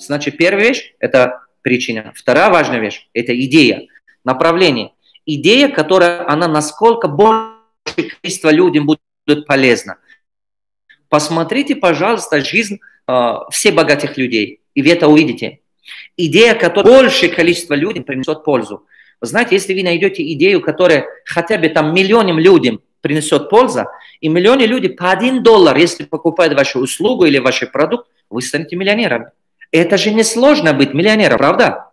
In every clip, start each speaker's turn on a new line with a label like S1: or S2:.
S1: Значит, первая вещь – это причина. Вторая важная вещь – это идея, направление. Идея, которая, она насколько большее количество людям будет полезна. Посмотрите, пожалуйста, жизнь всех богатых людей, и вы это увидите. Идея, которая большее количество людям принесет пользу. Вы знаете, если вы найдете идею, которая хотя бы там миллионам людям принесет пользу, и миллионы людей по $1, если покупают вашу услугу или ваш продукт, вы станете миллионером. Это же не сложно быть миллионером, правда?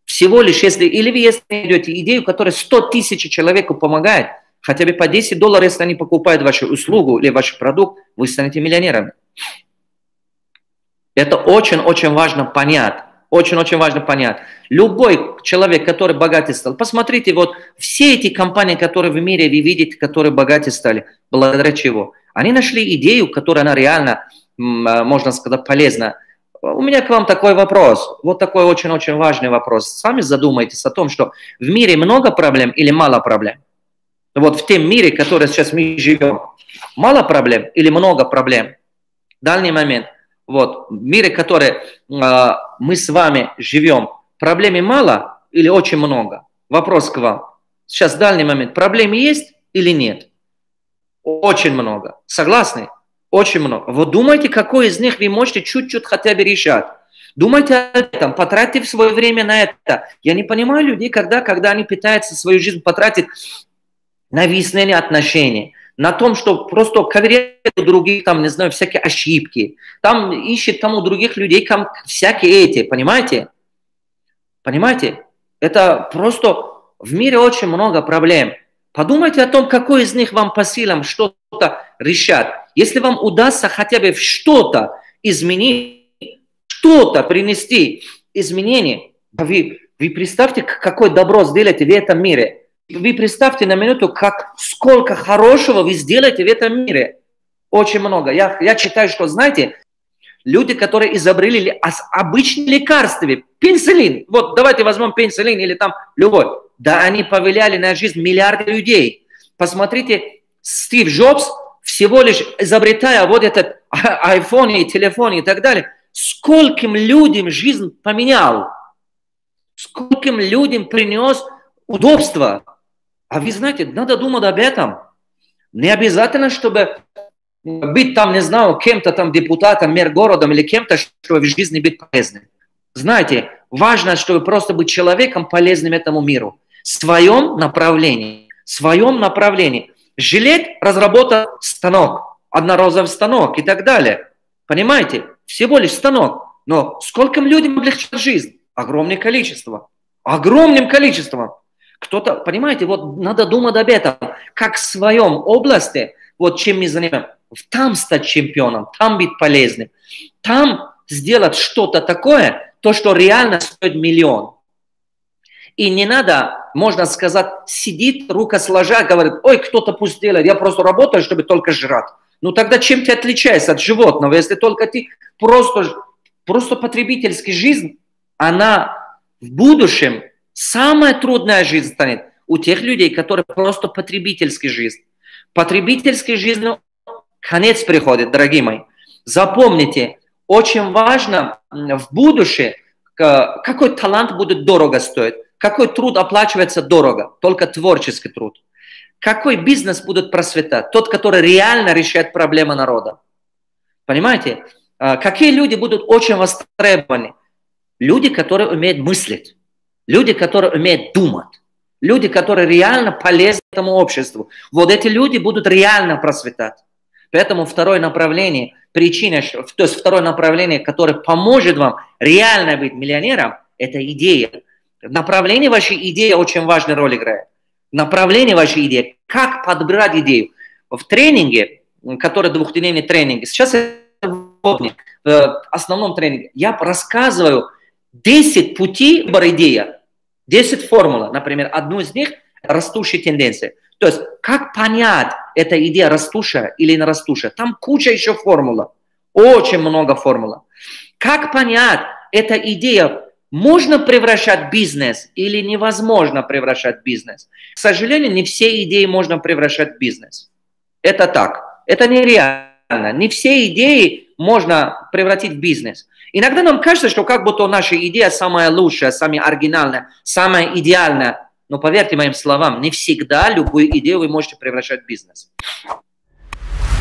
S1: Всего лишь, если вы найдете идею, которая 100 тысяч человеку помогает, хотя бы по $10, если они покупают вашу услугу или ваш продукт, вы станете миллионером. Это очень-очень важно понять. Очень-очень важно понять. Любой человек, который богатый стал, посмотрите, вот все эти компании, которые в мире вы видите, которые богатые стали, благодаря чего? Они нашли идею, которая она реально, можно сказать, полезна. У меня к вам такой вопрос, вот такой очень-очень важный вопрос. Сами задумайтесь о том, что в мире много проблем или мало проблем? Вот в том мире, в котором сейчас мы живем, мало проблем или много проблем? Дальний момент. Вот, в мире, в котором мы с вами живем, проблем мало или очень много? Вопрос к вам. Сейчас дальний момент. Проблемы есть или нет? Очень много. Согласны? Очень много. Вот думайте, какой из них вы можете чуть-чуть хотя бы решать. Думайте об этом, потратьте свое время на это. Я не понимаю людей, когда они пытаются свою жизнь потратить на выяснение отношений, на том, что просто ковыряют других, там, не знаю, всякие ошибки, там ищет там у других людей там, всякие эти, понимаете? Понимаете? Это просто в мире очень много проблем. Подумайте о том, какой из них вам по силам что-то решать. Если вам удастся хотя бы что-то изменить, что-то принести изменения, вы представьте, какое добро сделаете в этом мире. Вы представьте на минуту, сколько хорошего вы сделаете в этом мире. Очень много. Я считаю, что, знаете, люди, которые изобрели обычные лекарства, пенициллин, вот давайте возьмем пенициллин или там любой, да они повлияли на жизнь миллиарды людей. Посмотрите, Стив Джобс, всего лишь изобретая вот этот iPhone и телефон и так далее, скольким людям жизнь поменял, скольким людям принес удобство. А вы знаете, надо думать об этом. Не обязательно, чтобы быть там, не знаю, кем-то там депутатом, мэр городом или кем-то, чтобы в жизни быть полезным. Знаете, важно, чтобы просто быть человеком полезным этому миру. В своем направлении. В своем направлении. Жилет разработал станок, одноразовый станок и так далее. Понимаете? Всего лишь станок. Но скольким людям облегчит жизнь? Огромное количество. Огромным количеством. Кто-то, понимаете, вот надо думать об этом, как в своем области, вот чем мы занимаемся, там стать чемпионом, там быть полезным, там сделать что-то такое, то, что реально стоит миллион. И не надо, можно сказать, сидит, рука сложа, говорит, ой, кто-то пусть делает, я просто работаю, чтобы только жрать. Ну тогда чем ты отличаешься от животного, если только ты просто потребительская жизнь, она в будущем самая трудная жизнь станет у тех людей, которые просто потребительская жизнь. Потребительская жизнь, конец приходит, дорогие мои. Запомните, очень важно в будущем, какой талант будет дорого стоить, какой труд оплачивается дорого, только творческий труд. Какой бизнес будет процветать, тот, который реально решает проблемы народа. Понимаете? Какие люди будут очень востребованы? Люди, которые умеют мыслить. Люди, которые умеют думать. Люди, которые реально полезны этому обществу. Вот эти люди будут реально процветать. Поэтому второе направление, причина, то есть второе направление, которое поможет вам реально быть миллионером, это идея. Направление вашей идеи очень важную роль играет. Направление вашей идеи. Как подбирать идею. В тренинге, который двухдневный тренинг, сейчас в основном тренинге, я рассказываю 10 путей выбора идеи. 10 формул, например, одну из них – растущие тенденции. То есть, как понять, эта идея растущая или не растущая? Там куча еще формул, очень много формул. Как понять, эта идея можно превращать в бизнес или невозможно превращать в бизнес? К сожалению, не все идеи можно превращать в бизнес. Это так, это нереально. Не все идеи можно превратить в бизнес. Иногда нам кажется, что как будто наша идея самая лучшая, самая оригинальная, самая идеальная. Но поверьте моим словам, не всегда любую идею вы можете превращать в бизнес.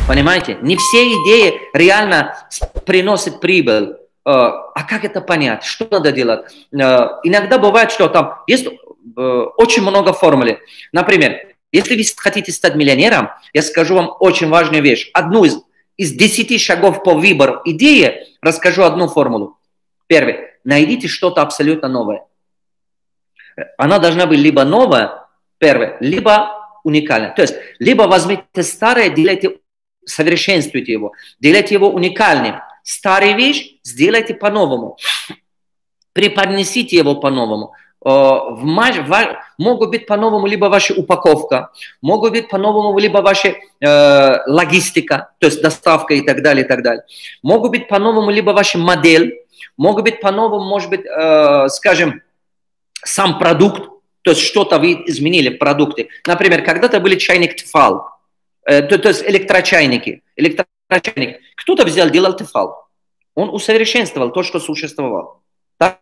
S1: Понимаете? Не все идеи реально приносят прибыль. А как это понять? Что надо делать? Иногда бывает, что там есть очень много формул. Например, если вы хотите стать миллионером, я скажу вам очень важную вещь. Одну из 10 шагов по выбору идеи расскажу одну формулу. Первый. Найдите что-то абсолютно новое. Она должна быть либо новая, первое, либо уникальная. То есть, либо возьмите старое, делайте, совершенствуйте его, делайте его уникальным. Старую вещь сделайте по-новому. Преподнесите его по-новому. Могут быть по-новому либо ваша упаковка, могут быть по-новому либо ваша логистика, то есть доставка и так далее, и так далее. Могут быть по-новому либо ваша модель, могут быть по-новому, может быть, скажем, сам продукт, то есть что-то вы изменили в продукте. Например, когда-то были чайник Тефал, то есть электрочайники. Кто-то взял, делал Тефал. Он усовершенствовал то, что существовало. Так?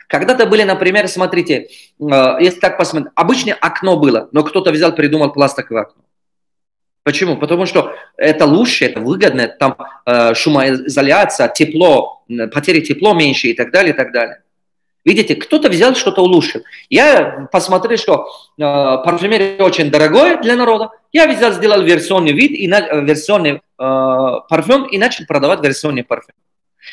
S1: Когда-то были, например, смотрите, если так посмотреть, обычное окно было, но кто-то взял, придумал пластиковое окно. Почему? Потому что это лучше, это выгодно, там шумоизоляция, тепло, потери тепла меньше и так далее, и так далее. Видите, кто-то взял, что-то улучшил. Я посмотрел, что парфюмерия очень дорогое для народа. Я взял, сделал версионный вид, версионный парфюм и начал продавать версионный парфюм.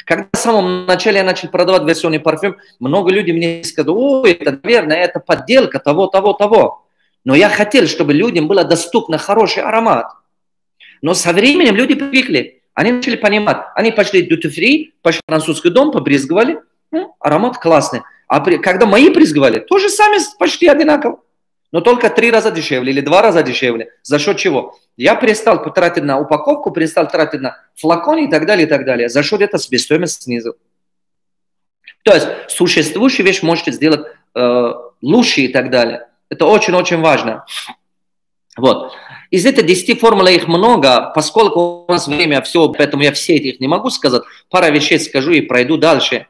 S1: Когда в самом начале я начал продавать версионный парфюм, много людей мне сказали: ой, это, наверное, это подделка того. Но я хотел, чтобы людям было доступно хороший аромат. Но со временем люди привыкли. Они начали понимать. Они пошли в duty-free, пошли в французский дом, побрызгивали. Аромат классный. А когда мои брызгивали, тоже сами почти одинаково. Но только 3 раза дешевле или 2 раза дешевле. За счет чего? Я перестал тратить на упаковку, перестал тратить на флакон и так далее, и так далее. За счет этого себестоимость снизил. То есть существующую вещь можете сделать лучше и так далее. Это очень-очень важно. Вот. Из этих 10 формул их много, поскольку у нас время все, поэтому я все их не могу сказать. Пара вещей скажу и пройду дальше.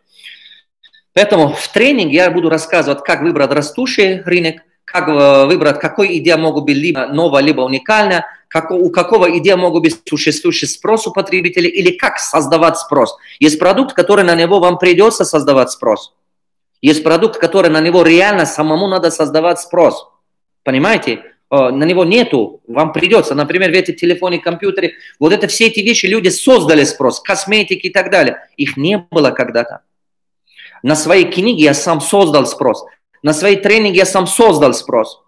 S1: Поэтому в тренинге я буду рассказывать, как выбрать растущий рынок, как выбрать, какой идея могут быть либо новая, либо уникальная, у какого идея могут быть существующий спрос у потребителей, или как создавать спрос. Есть продукт, который на него вам придется создавать спрос. Есть продукт, который на него реально самому надо создавать спрос. Понимаете? На него нету, вам придется. Например, в эти телефоны, компьютеры, вот это все эти вещи люди создали спрос, косметики и так далее. Их не было когда-то. На своей книге я сам создал спрос. На своей тренинге я сам создал спрос.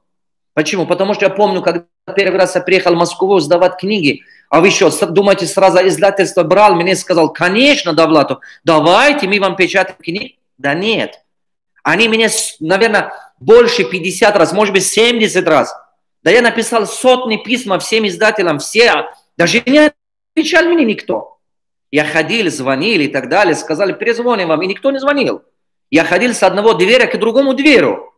S1: Почему? Потому что я помню, когда первый раз я приехал в Москву сдавать книги, а вы что, думаете, сразу издательство брал, мне сказал: конечно, Давлатов, давайте мы вам печатаем книги. Да нет. Они меня, наверное, больше 50 раз, может быть, 70 раз. Да я написал сотни письма всем издателям, все, даже не отвечал мне никто. Я ходил, звонил и так далее, сказали: перезвоним вам, и никто не звонил. Я ходил с одного двери к другому дверу.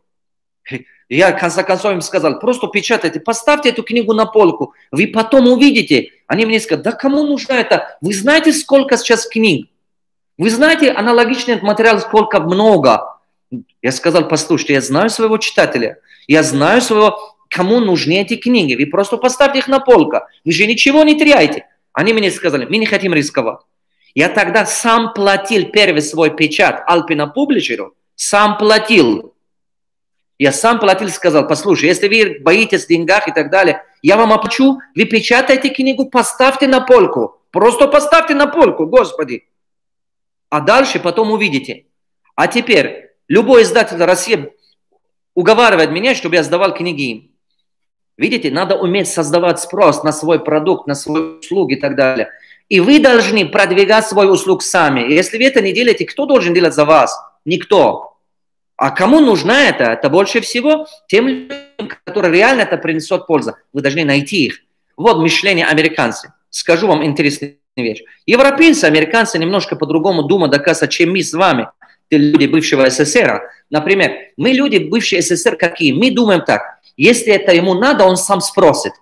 S1: Я в конце концов им сказал: просто печатайте, поставьте эту книгу на полку, вы потом увидите. Они мне сказали: да кому нужно это? Вы знаете, сколько сейчас книг? Вы знаете аналогичный материал, сколько много? Я сказал: послушайте, я знаю своего читателя, я знаю своего, кому нужны эти книги, вы просто поставьте их на полку, вы же ничего не теряете. Они мне сказали: мы не хотим рисковать. Я тогда сам платил первый свой печат Alpina Publisher, сам платил. Я сам платил, сказал: послушай, если вы боитесь деньгах и так далее, я вам оплачу, вы печатайте книгу, поставьте на полку. Просто поставьте на полку, Господи. А дальше потом увидите. А теперь любой издатель России уговаривает меня, чтобы я сдавал книги им. Видите, надо уметь создавать спрос на свой продукт, на свои услуги и так далее. И вы должны продвигать свой услуг сами. И если вы это не делаете, кто должен делать за вас? Никто. А кому нужна это? Это больше всего тем людям, которые реально это принесет пользу. Вы должны найти их. Вот мышление американцев. Скажу вам интересную вещь. Европейцы, американцы немножко по-другому думают, оказывается, чем мы с вами, люди бывшего СССР. Например, мы люди бывшие СССР какие? Мы думаем так: если это ему надо, он сам спросит.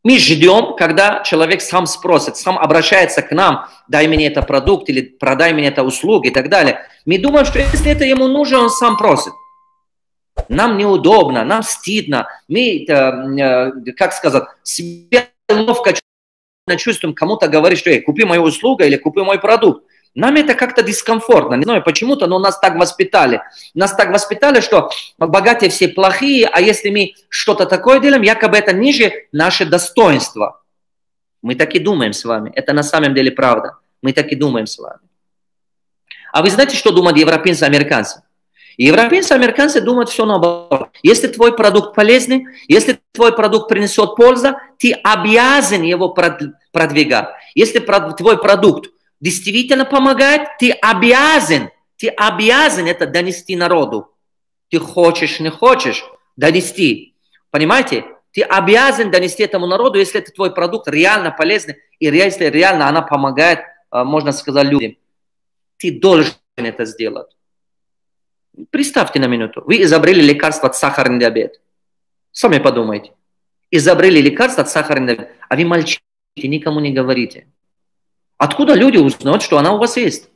S1: Мы ждем, когда человек сам спросит, сам обращается к нам, дай мне этот продукт или продай мне эту услугу и так далее. Мы думаем, что если это ему нужно, он сам просит. Нам неудобно, нам стыдно. Мы, как сказать, себя ловко чувствуем, кому-то говорить, что купи мою услугу или купи мой продукт. Нам это как-то дискомфортно. Не знаю почему-то, но нас так воспитали. Нас так воспитали, что богатые все плохие, а если мы что-то такое делаем, якобы это ниже наше достоинство. Мы так и думаем с вами. Это на самом деле правда. Мы так и думаем с вами. А вы знаете, что думают европейцы и американцы? Европейцы и американцы думают все наоборот. Если твой продукт полезный, если твой продукт принесет пользу, ты обязан его продвигать. Если твой продукт действительно помогает, ты обязан это донести народу. Ты хочешь, не хочешь донести. Понимаете? Ты обязан донести этому народу, если это твой продукт реально полезный, и если реально она помогает, можно сказать, людям. Ты должен это сделать. Представьте на минуту. Вы изобрели лекарство от сахарный диабет. Сами подумайте. Изобрели лекарство от сахарного диабета, а вы молчите, никому не говорите. Откуда люди узнают, что она у вас есть?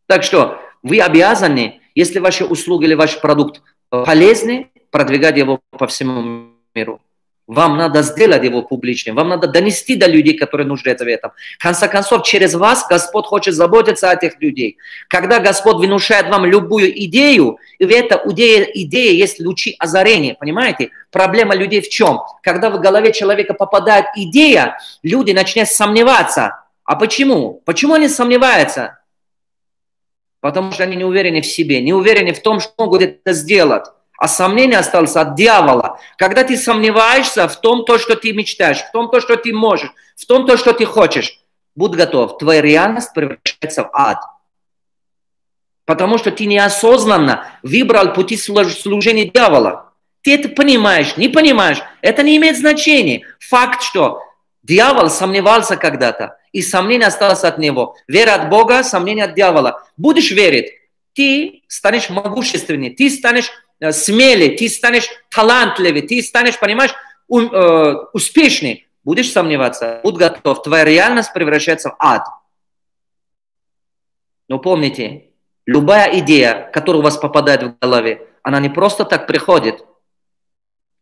S1: Так что вы обязаны, если ваши услуги или ваш продукт полезны, продвигать его по всему миру. Вам надо сделать его публичным, вам надо донести до людей, которые нуждаются в этом. В конце концов, через вас Господь хочет заботиться о этих людей. Когда Господь внушает вам любую идею, и в этой идее есть лучи озарения, понимаете? Проблема людей в чем? Когда в голове человека попадает идея, люди начинают сомневаться. А почему? Почему они сомневаются? Потому что они не уверены в себе, не уверены в том, что могут это сделать. А сомнение осталось от дьявола. Когда ты сомневаешься в том, что ты мечтаешь, в том, что ты можешь, в том, что ты хочешь, будь готов, твоя реальность превращается в ад. Потому что ты неосознанно выбрал пути служения дьявола. Ты это понимаешь, не понимаешь, это не имеет значения. Факт, что дьявол сомневался когда-то, и сомнение осталось от него. Вера от Бога, сомнение от дьявола. Будешь верить, ты станешь могущественнее, ты станешь смелее, ты станешь талантливее, ты станешь, понимаешь, успешнее. Будешь сомневаться, будь готов, твоя реальность превращается в ад. Но помните, любая идея, которая у вас попадает в голове, она не просто так приходит.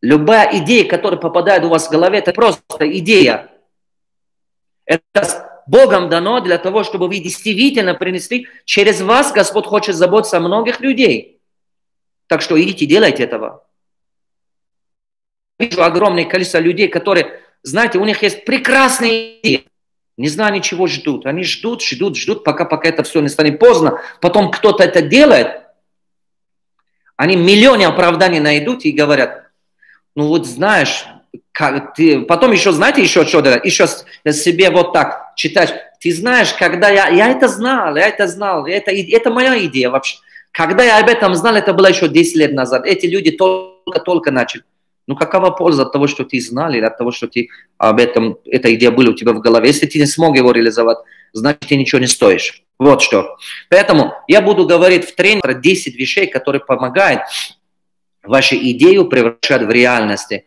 S1: Любая идея, которая попадает у вас в голове, это просто идея. Это Богом дано для того, чтобы вы действительно принесли. Через вас Господь хочет заботиться о многих людей. Так что идите, делайте этого. Вижу огромное количество людей, которые, знаете, у них есть прекрасные идеи. Не знаю, ничего ждут. Они ждут, пока это все не станет поздно. Потом кто-то это делает. Они миллионы оправданий найдут и говорят, ну вот знаешь, как ты... потом еще, знаете, еще что делать? Еще себе вот так читать. Ты знаешь, когда я это знал, это моя идея вообще. Когда я об этом знал, это было еще 10 лет назад. Эти люди только начали. Ну, какова польза от того, что ты знал, или от того, что ты об этом, эта идея была у тебя в голове? Если ты не смог его реализовать, значит, ты ничего не стоишь. Вот что. Поэтому я буду говорить в тренинге 10 вещей, которые помогают вашу идею превращать в реальности.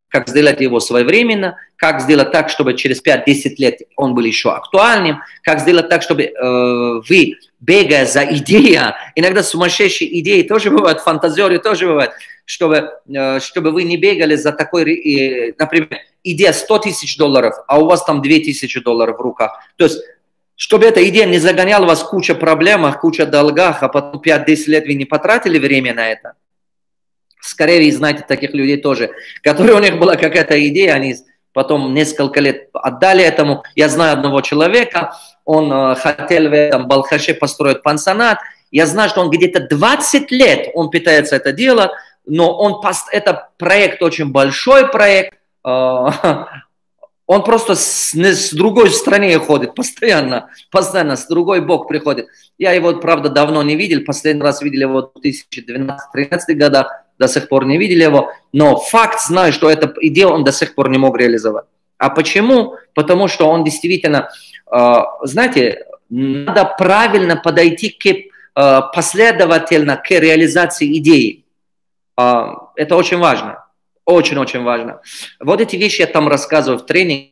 S1: Как сделать его своевременно, как сделать так, чтобы через 5-10 лет он был еще актуальным, как сделать так, чтобы вы, бегая за идеей, иногда сумасшедшие идеи тоже бывают, фантазеры тоже бывают, чтобы вы не бегали за такой, например, идея $100 000, а у вас там $2000 в руках. То есть, чтобы эта идея не загоняла вас в кучу проблем, кучу долгах, а потом 5-10 лет вы не потратили время на это. Скорее, вы знаете таких людей тоже, которые у них была какая-то идея, они потом несколько лет отдали этому. Я знаю одного человека, он хотел в этом Балхаше построить пансионат. Я знаю, что он где-то 20 лет он пытается это делать, но это проект очень большой проект. Он просто с другой страны ходит, постоянно с другой бок приходит. Я его, правда, давно не видел, последний раз видел его в 2012-2013 годах. До сих пор не видели его, но факт знаю, что эту идею он до сих пор не мог реализовать. А почему? Потому что он действительно, знаете, надо правильно подойти последовательно к реализации идеи. Это очень важно. Очень-очень важно. Вот эти вещи я там рассказываю в тренинге.